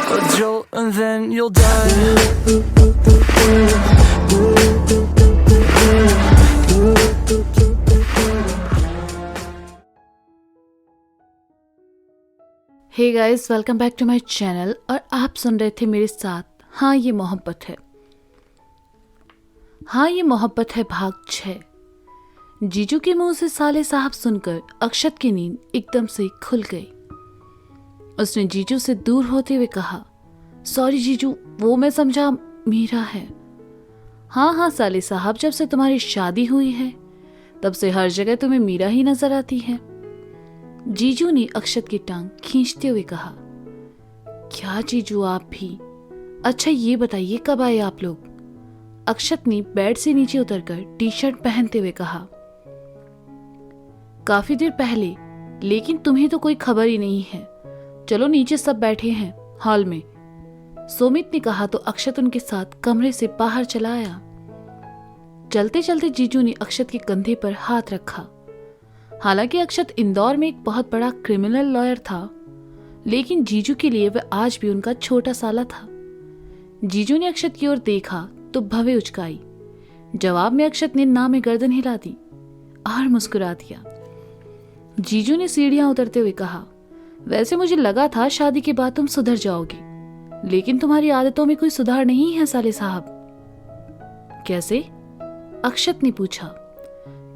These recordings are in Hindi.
a jolt and then you'll die. Hey guys, welcome back to my channel. और आप सुन रहे थे मेरे साथ हाँ ये मोहब्बत है। हाँ ये मोहब्बत है भाग 6। जीजू के मुंह से साले साहब सुनकर अक्षत की नींद एकदम से खुल गई। उसने जीजू से दूर होते हुए कहा, सॉरी जीजू, वो मैं समझा मीरा है। हाँ साले साहब, जब से तुम्हारी शादी हुई है तब से हर जगह तुम्हें मीरा ही नजर आती है। जीजू ने अक्षत की टांग खींचते हुए कहा, क्या जीजू आप भी? अच्छा ये बताइए कब आए आप लोग? अक्षत ने बेड से नीचे उतरकर टी शर्ट पहनते हुए कहा, काफी देर पहले, लेकिन तुम्हें तो कोई खबर ही नहीं है। चलो नीचे सब बैठे हैं हॉल में, सोमित ने कहा तो अक्षत उनके साथ कमरे से बाहर चला आया। चलते चलते जीजू ने अक्षत के कंधे पर हाथ रखा। हालांकि अक्षत इंदौर में एक बहुत बड़ा क्रिमिनल लॉयर था, लेकिन जीजू के लिए वह आज भी उनका छोटा साला था। जीजू ने अक्षत की ओर देखा तो भवें उचकाई। जवाब में अक्षत ने ना में गर्दन हिला दी और मुस्कुरा दिया। जीजू ने सीढ़ियां उतरते हुए कहा, वैसे मुझे लगा था शादी के बाद तुम सुधर जाओगे, लेकिन तुम्हारी आदतों में कोई सुधार नहीं है साले साहब। कैसे? अक्षत ने पूछा।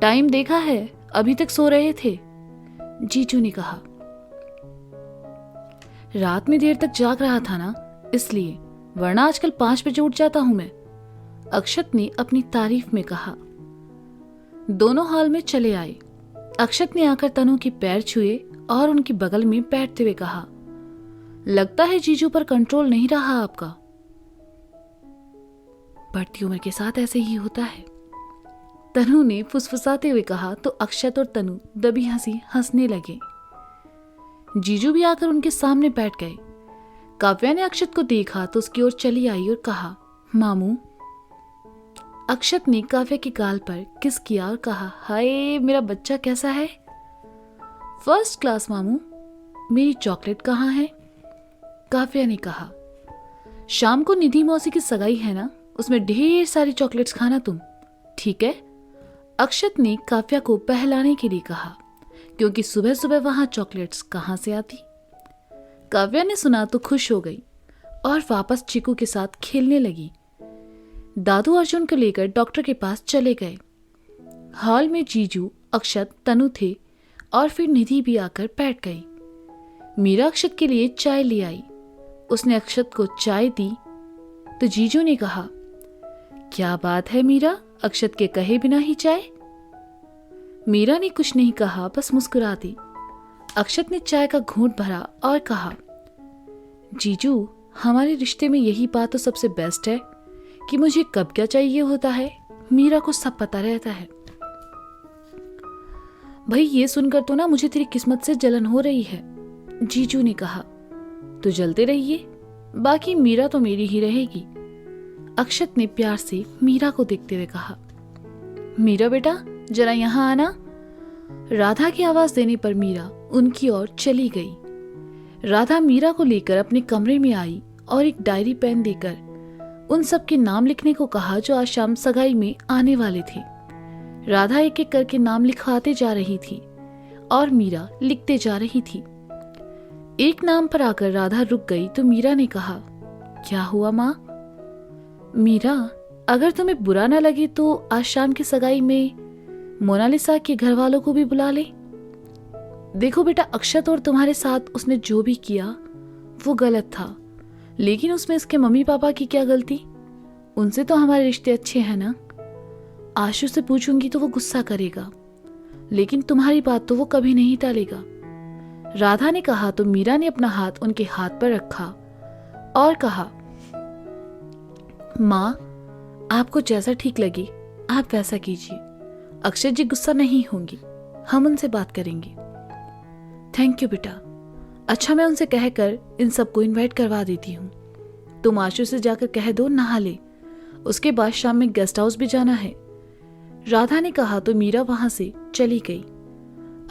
टाइम देखा है, अभी तक सो रहे थे, जीजू ने कहा। रात में देर तक जाग रहा था ना, इसलिए, वरना आजकल 5 बजे उठ जाता हूं मैं, अक्षत ने अपनी तारीफ में कहा। दोनों हॉल में चले आए। अक्षत ने आकर तनु के पैर छुए और उनके बगल में बैठते हुए कहा, लगता है जीजू पर कंट्रोल नहीं रहा आपका। बढ़ती उम्र के साथ ऐसे ही होता है, तनु ने फुसफुसाते हुए कहा तो अक्षत और तनु दबी हंसी हंसने लगे। जीजू भी आकर उनके सामने बैठ गए। काव्या ने अक्षत को देखा तो उसकी ओर चली आई और कहा, मामू। अक्षत ने काव्या के गाल पर किस किया और कहा, हाय मेरा बच्चा कैसा है? फर्स्ट क्लास मामू। मेरी चॉकलेट कहाँ है? काव्या ने कहा, शाम को निधि मौसी की सगाई है ना, उसमें ढेर सारी चॉकलेट्स खाना तुम, ठीक है? अक्षत ने काव्या को बहलाने के लिए कहा, क्योंकि सुबह सुबह वहां चॉकलेट्स कहां से आती। काव्या ने सुना तो खुश हो गई और वापस चिकू के साथ खेलने लगी। दादू अर्जुन को लेकर डॉक्टर के पास चले गए। हॉल में जीजू, अक्षत, तनु थे और फिर निधि भी आकर बैठ गई। मीरा अक्षत के लिए चाय ले आई। उसने अक्षत को चाय दी तो जीजू ने कहा, क्या बात है मीरा, अक्षत के कहे बिना ही चाय? मीरा ने कुछ नहीं कहा, बस मुस्कुरा दी। अक्षत ने चाय का घूंट भरा और कहा, जीजू हमारे रिश्ते में यही बात तो सबसे बेस्ट है कि मुझे कब क्या चाहिए होता है, मीरा को सब पता रहता है। भाई ये सुनकर तो ना मुझे तेरी किस्मत से जलन हो रही है, जीजू ने कहा। तो जलते रहिए, बाकी मीरा तो मेरी ही रहेगी, अक्षत ने प्यार से मीरा को देखते हुए कहा। मीरा बेटा जरा यहां आना। राधा की आवाज देने पर मीरा उनकी ओर चली गई। राधा मीरा को लेकर अपने कमरे में आई और एक डायरी पेन देकर उन सब के नाम लिखने को कहा जो आज शाम सगाई में आने वाले थे। राधा एक एक करके नाम लिखवाते जा रही थी और मीरा लिखते जा रही थी। एक नाम पर आकर राधा रुक गई तो मीरा ने कहा, क्या हुआ माँ? मीरा, अगर तुम्हें बुरा ना लगे तो आज शाम की सगाई में मोनालिसा के घर वालों को भी बुला ले। देखो बेटा, अक्षत और तुम्हारे साथ उसने जो भी किया वो गलत था, लेकिन उसमें इसके मम्मी पापा की क्या गलती? उनसे तो हमारे रिश्ते अच्छे हैं ना। आशु से पूछूंगी तो वो गुस्सा करेगा, लेकिन तुम्हारी बात तो वो कभी नहीं टालेगा, राधा ने कहा तो मीरा ने अपना हाथ उनके हाथ पर रखा और कहा, माँ आपको जैसा ठीक लगे आप वैसा कीजिए, अक्षत जी गुस्सा नहीं होंगी, हम उनसे बात करेंगे। थैंक यू बेटा। अच्छा मैं उनसे कहकर इन सबको इनवाइट करवा देती हूँ, तुम आशु से जाकर कह दो नहा ले, उसके बाद शाम में गेस्ट हाउस भी जाना है, राधा ने कहा तो मीरा वहां से चली गई।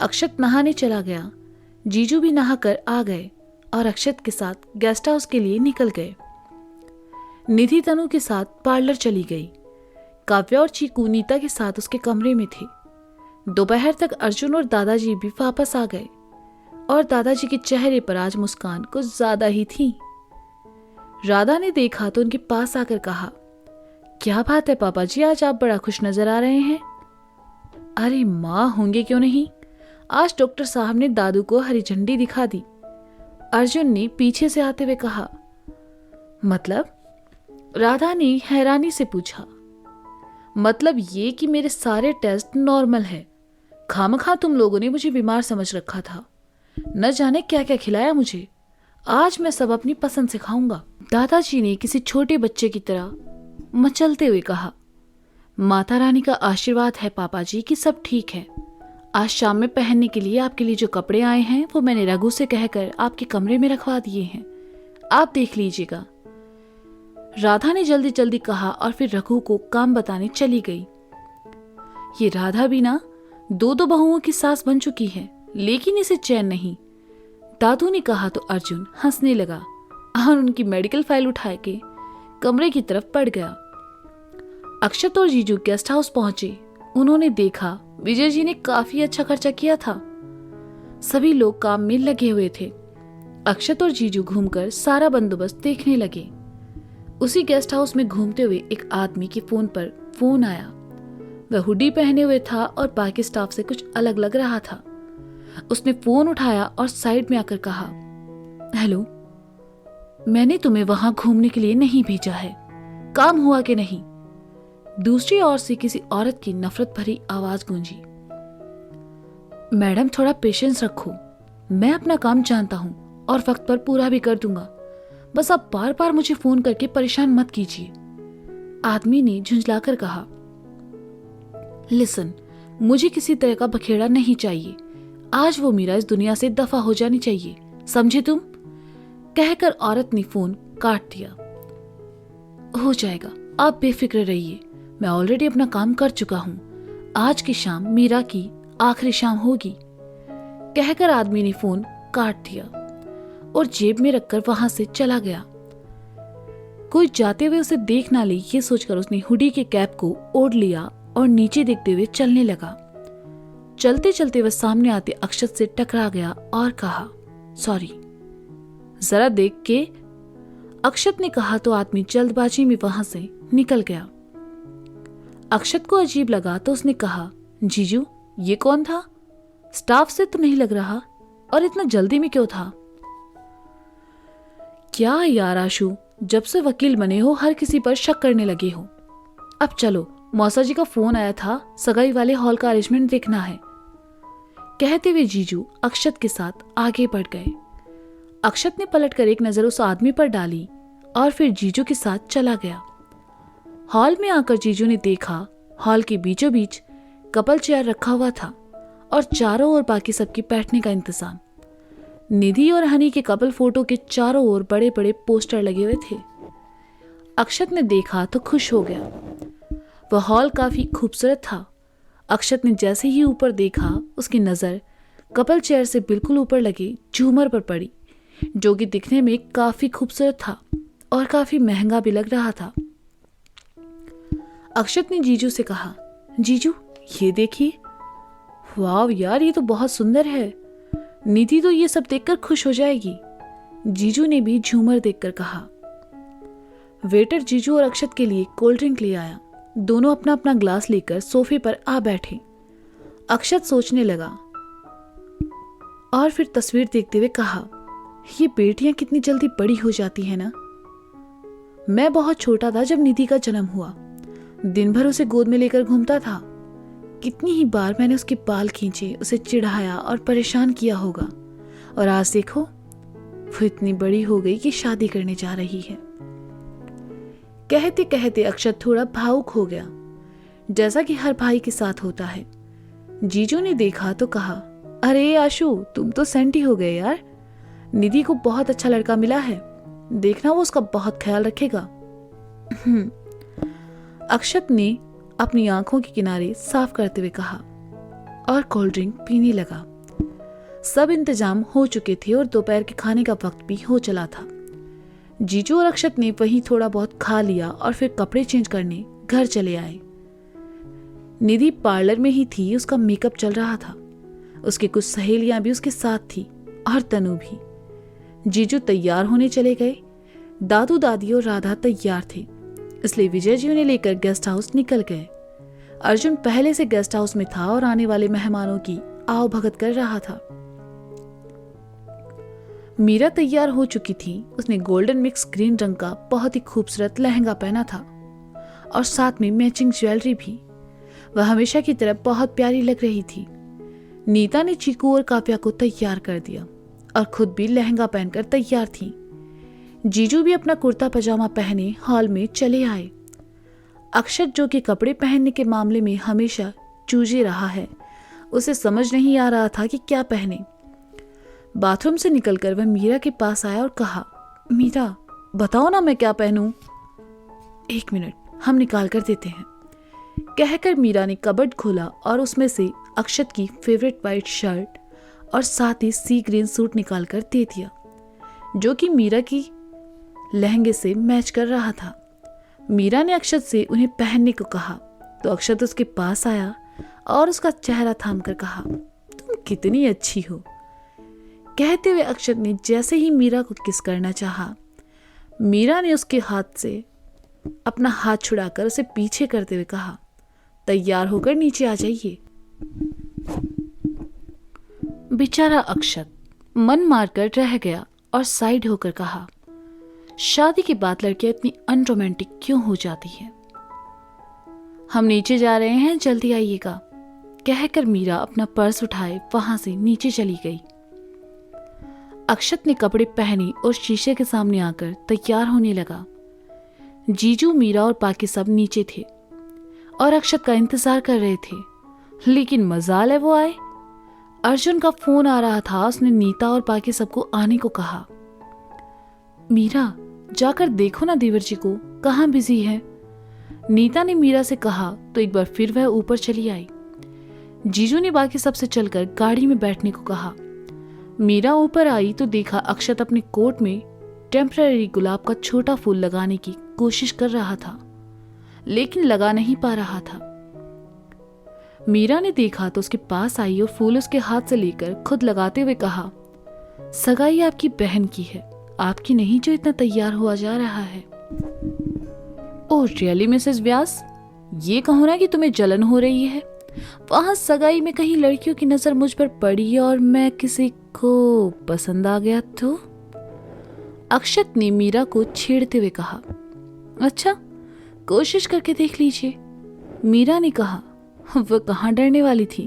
अक्षत नहाने चला गया। जीजू भी नहाकर आ गए और अक्षत के साथ गेस्ट हाउस के लिए निकल गए। निधि तनु के साथ पार्लर चली गई। काव्या और चीकू नीता के साथ उसके कमरे में थे। दोपहर तक अर्जुन और दादाजी भी वापस आ गए और दादाजी के चेहरे पर आज मुस्कान कुछ ज्यादा ही थी। राधा ने देखा तो उनके पास आकर कहा, क्या बात है पापा जी, आज आप बड़ा खुश नजर आ रहे हैं। अरे माँ होंगे क्यों नहीं, आज डॉक्टर साहब ने दादू को हरी झंडी दिखा दी। अर्जुन ने पीछे से आते हुए कहा। मतलब? राधा ने हैरानी से पूछा। मतलब ये कि मेरे सारे टेस्ट नॉर्मल है। खामखा तुम लोगों ने मुझे बीमार समझ रखा था। न जाने क्या क्या खिलाया मुझे। आज मैं सब अपनी पसंद से खाऊंगा। दादाजी ने किसी छोटे बच्चे की तरह मचलते हुए कहा। माता रानी का आशीर्वाद है पापा जी कि सब ठीक है। आज शाम में पहनने के लिए आपके लिए जो कपड़े आए हैं वो मैंने रघु से कहकर आपके कमरे में रखवा दिए हैं, आप देख लीजिएगा। राधा ने जल्दी जल्दी कहा और फिर रघु को काम बताने चली गई। ये राधा भी ना दो दो बहुओं की सास बन चुकी है, लेकिन इसे चैन नहीं। दादू ने कहा तो अर्जुन हंसने लगा और उनकी मेडिकल फाइल उठा के कमरे की तरफ बढ़ गया। अक्षत और जीजू गेस्ट हाउस पहुंचे। उन्होंने देखा विजय जी ने काफी अच्छा खर्चा किया था। सभी लोग काम में लगे हुए थे। अक्षत और जीजू घूमकर सारा बंदोबस्त देखने लगे। उसी गेस्ट हाउस में घूमते हुए एक आदमी के फोन पर फोन आया। वह हुडी पहने हुए था और बाकी स्टाफ से कुछ अलग लग रहा था। उसने फोन उठाया और साइड में आकर कहा, हेलो, मैंने तुम्हें वहां घूमने के लिए नहीं भेजा है, काम हुआ कि नहीं? दूसरी ओर से किसी औरत की नफरत भरी आवाज गूंजी। मैडम थोड़ा पेशेंस रखो, मैं अपना काम जानता हूं और वक्त पर पूरा भी कर दूंगा, बस आप बार बार मुझे फोन करके परेशान मत कीजिए। आदमी ने झुंझलाकर कहा, लिसन, मुझे किसी तरह का बखेड़ा नहीं चाहिए। आज वो मीरा इस दुनिया से दफा हो जानी चाहिए, समझे तुम? कहकर औरत ने फोन काट दिया। हो जाएगा, आप बेफिक्र रहिए, मैं ऑलरेडी अपना काम कर चुका हूं। आज की शाम मीरा की आखिरी शाम होगी। कहकर आदमी ने फोन काट दिया और जेब में रखकर वहां से चला गया। कोई जाते हुए उसे देख ना ले ये सोचकर उसने हुडी के कैप को ओढ़ लिया और नीचे देखते हुए चलने लगा। चलते चलते वह सामने आते अक्षत से टकरा गया और कहा, सॉरी। जरा देख के, अक्षत ने कहा तो आदमी जल्दबाजी में वहां से निकल गया। अक्षत को अजीब लगा तो उसने कहा, जीजू ये कौन था? स्टाफ से तो नहीं लग रहा, और इतना जल्दी में क्यों था? क्या यार आशु, जब से वकील बने हो हर किसी पर शक करने लगे हो। अब चलो, मौसा जी का फोन आया था, सगाई वाले हॉल का अरेंजमेंट देखना है। कहते हुए जीजू अक्षत के साथ आगे बढ़ गए। अक्षत ने पलटकर एक नजर उस आदमी पर डाली और फिर जीजू के साथ चला गया। हॉल में आकर जीजू ने देखा हॉल के बीचों बीच कपल चेयर रखा हुआ था और चारों ओर बाकी सबकी बैठने का इंतजाम। निधि और हनी के कपल फोटो के चारों ओर बड़े बड़े पोस्टर लगे हुए थे। अक्षत ने देखा तो खुश हो गया। वह हॉल काफी खूबसूरत था। अक्षत ने जैसे ही ऊपर देखा उसकी नजर कपल चेयर से बिल्कुल ऊपर लगे झूमर पर पड़ी, जो कि दिखने में काफी खूबसूरत था और काफी महंगा भी लग रहा था। अक्षत ने जीजू से कहा, जीजू ये देखिए। वाव यार, ये तो बहुत सुंदर है। निधि तो ये सब देखकर खुश हो जाएगी। जीजू ने भी झूमर देखकर कहा। वेटर जीजू और अक्षत के लिए कोल्ड ड्रिंक ले आया। दोनों अपना अपना ग्लास लेकर सोफे पर आ बैठे। अक्षत सोचने लगा और फिर तस्वीर देखते हुए कहा, ये बेटियां कितनी जल्दी बड़ी हो जाती है ना। मैं बहुत छोटा था जब निधि का जन्म हुआ। दिन भर उसे गोद में लेकर घूमता था। कितनी ही बार मैंने उसके बाल खींचे, उसे चिढ़ाया और परेशान किया होगा, और आज देखो वो इतनी बड़ी हो गई कि शादी करने जा रही है। कहते कहते अक्षत थोड़ा भावुक हो गया, जैसा कि हर भाई के साथ होता है। जीजू ने देखा तो कहा, अरे आशु, तुम तो सेंटी हो गए यार। निधि को बहुत अच्छा लड़का मिला है, देखना वो उसका बहुत ख्याल रखेगा। अक्षत ने अपनी आंखों के किनारे साफ करते हुए कहा और कोल्ड ड्रिंक पीने लगा। सब इंतजाम हो चुके थे और दोपहर के खाने का वक्त भी हो चला था। जीजू और अक्षत ने वहीं थोड़ा बहुत खा लिया और फिर कपड़े चेंज करने घर चले आए। निधि पार्लर में ही थी, उसका मेकअप चल रहा था। उसकी कुछ सहेलियां भी उसके साथ थी और तनु भी। जीजू तैयार होने चले गए। दादू दादी और राधा तैयार थे, इसलिए विजय जी उन्हें लेकर गेस्ट हाउस निकल गए। अर्जुन पहले से गेस्ट हाउस में था और आने वाले मेहमानों की आओ भगत कर रहा था। मीरा तैयार हो चुकी थी। उसने गोल्डन मिक्स ग्रीन रंग का बहुत ही खूबसूरत लहंगा पहना था और साथ में मैचिंग ज्वेलरी भी। वह हमेशा की तरह बहुत प्यारी लग रही थी। नीता ने चीकू और काव्या को तैयार कर दिया और खुद भी लहंगा पहनकर तैयार थी। जीजू भी अपना कुर्ता पजामा पहने हॉल में चले आए। अक्षत, जो कि कपड़े पहनने के मामले में हमेशा चूजे रहा है, उसे समझ नहीं आ रहा था कि क्या पहने। बाथरूम से निकलकर वह मीरा के पास आया और कहा, मीरा बताओ ना मैं क्या पहनूं। 1 मिनट, हम निकाल कर देते हैं, कहकर मीरा ने कबर्ड खोला और उसमें से अक्षत की फेवरेट वाइट शर्ट और साथ ही सी ग्रीन सूट निकाल कर दे दिया, जो कि मीरा की लहंगे से मैच कर रहा था। मीरा ने अक्षत से उन्हें पहनने को कहा तो अक्षत उसके पास आया और उसका चेहरा थाम कर कहा, तुम कितनी अच्छी हो। कहते हुए अक्षत ने जैसे ही मीरा को किस करना चाहा, मीरा ने उसके हाथ से अपना हाथ छुड़ाकर उसे पीछे करते हुए कहा, तैयार होकर नीचे आ जाइए। बेचारा अक्षत मन मारकर रह गया और साइड होकर कहा, शादी के बाद लड़कियां इतनी अनरोमांटिक क्यों हो जाती हैं। हम नीचे जा रहे हैं, जल्दी आइएगा, कहकर मीरा अपना पर्स उठाए वहां से नीचे चली गई। अक्षत ने कपड़े पहने और शीशे के सामने आकर तैयार होने लगा। जीजू, मीरा और बाकी सब नीचे थे और अक्षत का इंतजार कर रहे थे, लेकिन मजाल है वो आए। अर्जुन का फोन आ रहा था। उसने नीता और बाकी सबको आने को कहा। मीरा जाकर देखो ना देवर जी को, कहाँ बिजी है। नीता ने मीरा से कहा तो एक बार फिर वह ऊपर चली आई। जीजू ने बाकी सबसे चलकर गाड़ी में बैठने को कहा। मीरा ऊपर आई तो देखा अक्षत अपने कोट में टेम्पररी गुलाब का छोटा फूल लगाने की कोशिश कर रहा था, लेकिन लगा नहीं पा रहा था। मीरा ने देखा तो उसके पास आई और फूल उसके हाथ से लेकर खुद लगाते हुए कहा, सगाई आपकी बहन की है, आपकी नहीं जो इतना तैयार हुआ जा रहा है। ओह रियली मिसेस व्यास, ये कहो ना कि तुम्हें जलन हो रही है। वहां सगाई में कहीं लड़कियों की नजर मुझ पर पड़ी और मैं किसी को पसंद आ गया तो। अक्षत ने मीरा को छेड़ते हुए कहा। अच्छा, कोशिश करके देख लीजिए, मीरा ने कहा। वह कहां डरने वाली थी।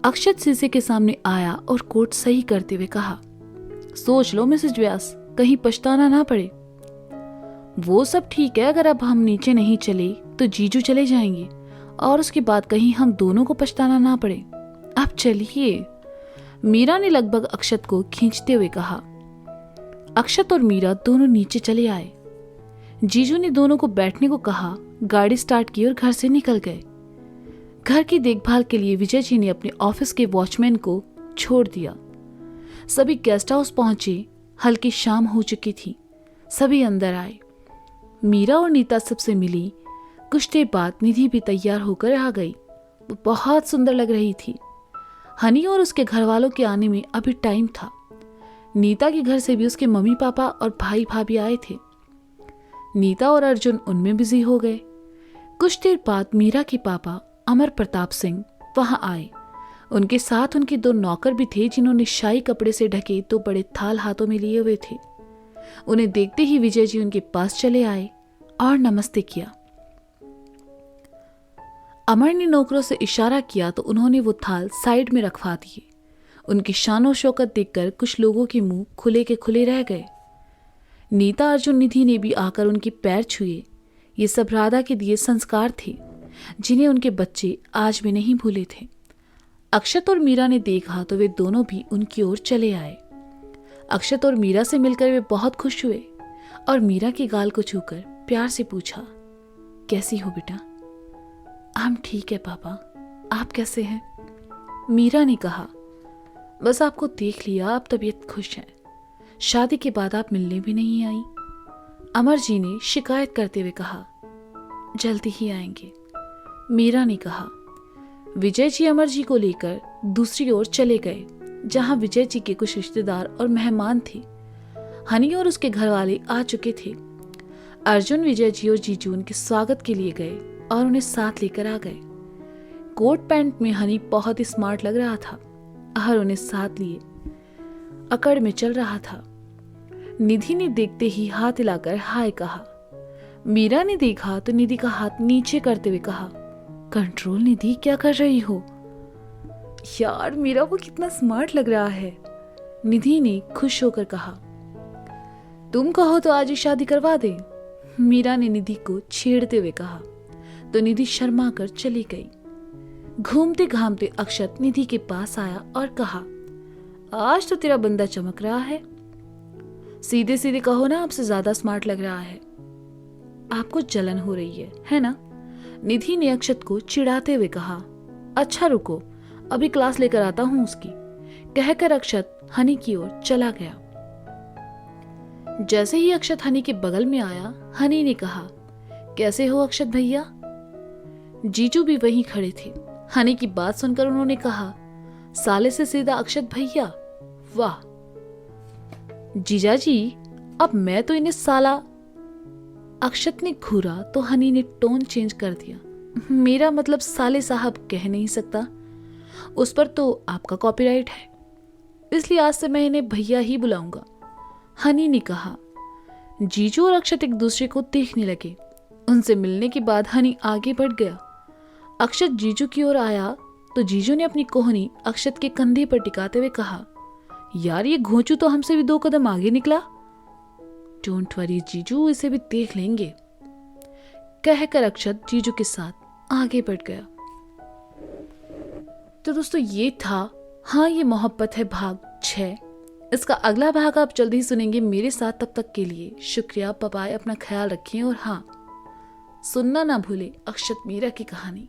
अक्षत शीशे के सामने आया और कोट सही करते हुए कहा, सोच लो मिसेस व्यास, कहीं पछताना ना पड़े। वो सब ठीक है, अगर अब हम नीचे नहीं चले तो जीजू चले जाएंगे और उसके बाद कहीं हम दोनों को पछताना ना पड़े। अब चलिए, मीरा ने लगभग अक्षत को खींचते हुए कहा। अक्षत और मीरा दोनों नीचे चले आए। जीजू ने दोनों को बैठने को कहा, गाड़ी स्टार्ट की और घर से निकल गए। घर की देखभाल के लिए विजय जी ने अपने ऑफिस के वॉचमैन को छोड़ दिया। सभी गेस्ट हाउस पहुंचे। हल्की शाम हो चुकी थी। सभी अंदर आए। मीरा और नीता सबसे मिली। कुछ देर बाद निधि भी तैयार होकर आ गई। वो बहुत सुंदर लग रही थी। हनी और उसके घर वालों के आने में अभी टाइम था। नीता के घर से भी उसके मम्मी पापा और भाई भाभी आए थे। नीता और अर्जुन उनमें बिजी हो गए। कुछ देर बाद मीरा के पापा अमर प्रताप सिंह वहां आए। उनके साथ उनके 2 नौकर भी थे, जिन्होंने शाही कपड़े से ढके 2 बड़े थाल हाथों में लिए हुए थे। उन्हें देखते ही विजय जी उनके पास चले आए और नमस्ते किया। अमर ने नौकरों से इशारा किया तो उन्होंने वो थाल साइड में रखवा दिए। उनकी शानो शौकत देखकर कुछ लोगों के मुंह खुले के खुले रह गए। नीता, अर्जुन, निधि ने भी आकर उनके पैर छुए। ये सब राधा के दिए संस्कार थे, जिन्हें उनके बच्चे आज भी नहीं भूले थे। अक्षत और मीरा ने देखा तो वे दोनों भी उनकी ओर चले आए। अक्षत और मीरा से मिलकर वे बहुत खुश हुए और मीरा के गाल को छूकर प्यार से पूछा, कैसी हो बेटा? हम ठीक है पापा, आप कैसे हैं? मीरा ने कहा, बस आपको देख लिया, आप तबीयत खुश है, शादी के बाद आप मिलने भी नहीं आई। अमर जी ने शिकायत करते हुए कहा, जल्दी ही आएंगे। मीरा ने कहा। विजय जी अमर जी को लेकर दूसरी ओर चले गए, जहां विजय जी के कुछ रिश्तेदार और मेहमान थे। हनी और उसके घर वाले आ चुके थे। अर्जुन, विजय जी और जीजू उनके स्वागत के लिए गए और उन्हें साथ लेकर आ गए। कोट पैंट में हनी बहुत ही स्मार्ट लग रहा था और उन्हें साथ लिए अकड़ में चल रहा था। निधि ने देखते ही हाथ हिलाकर हाय कहा। मीरा ने देखा तो निधि का हाथ नीचे करते हुए कहा, कंट्रोल निधि, क्या कर रही हो? यार मीरा को कितना स्मार्ट लग रहा है, निधि ने खुश होकर कहा। तुम कहो तो आज ही शादी करवा दे, मीरा ने निधि को छेड़ते हुए कहा तो निधि शर्मा कर चली गई। घूमते घामते अक्षत निधि के पास आया और कहा, आज तो तेरा बंदा चमक रहा है, सीधे सीधे कहो ना, आपसे ज्यादा स्मार्ट लग रहा है। आपको जलन हो रही है ना? निधि ने अक्षत को चिढ़ाते हुए कहा। अच्छा रुको, अभी क्लास लेकर आता हूं उसकी, कहकर अक्षत हनी की ओर चला गया। जैसे ही अक्षत हनी के बगल में आया, हनी ने कहा, कैसे हो अक्षत भैया? जीजू भी वहीं खड़े थे। हनी की बात सुनकर उन्होंने कहा, साले से सीधा अक्षत भैया, वाह। जीजा जी, अब मैं तो इन्हें साला। अक्षत ने घूरा तो हनी ने टोन चेंज कर दिया, मेरा मतलब साले साहब कह नहीं सकता, उस पर तो आपका कॉपीराइट है, इसलिए आज से मैं इन्हें भैया ही बुलाऊंगा, हनी ने कहा। जीजू और अक्षत एक दूसरे को देखने लगे। उनसे मिलने के बाद हनी आगे बढ़ गया। अक्षत जीजू की ओर आया तो जीजू ने अपनी कोहनी अक्षत के कंधे पर टिकाते हुए कहा, यार ये घोंचू तो हमसे भी 2 कदम आगे निकला। डोंट वरी जीजू, इसे भी देख लेंगे, कहकर अक्षत जीजू के साथ आगे बढ़ गया। तो दोस्तों ये था हाँ ये मोहब्बत है भाग 6। इसका अगला भाग आप जल्दी ही सुनेंगे मेरे साथ। तब तक के लिए शुक्रिया, बाय बाय, अपना ख्याल रखें और हाँ, सुनना ना भूले अक्षत मीरा की कहानी।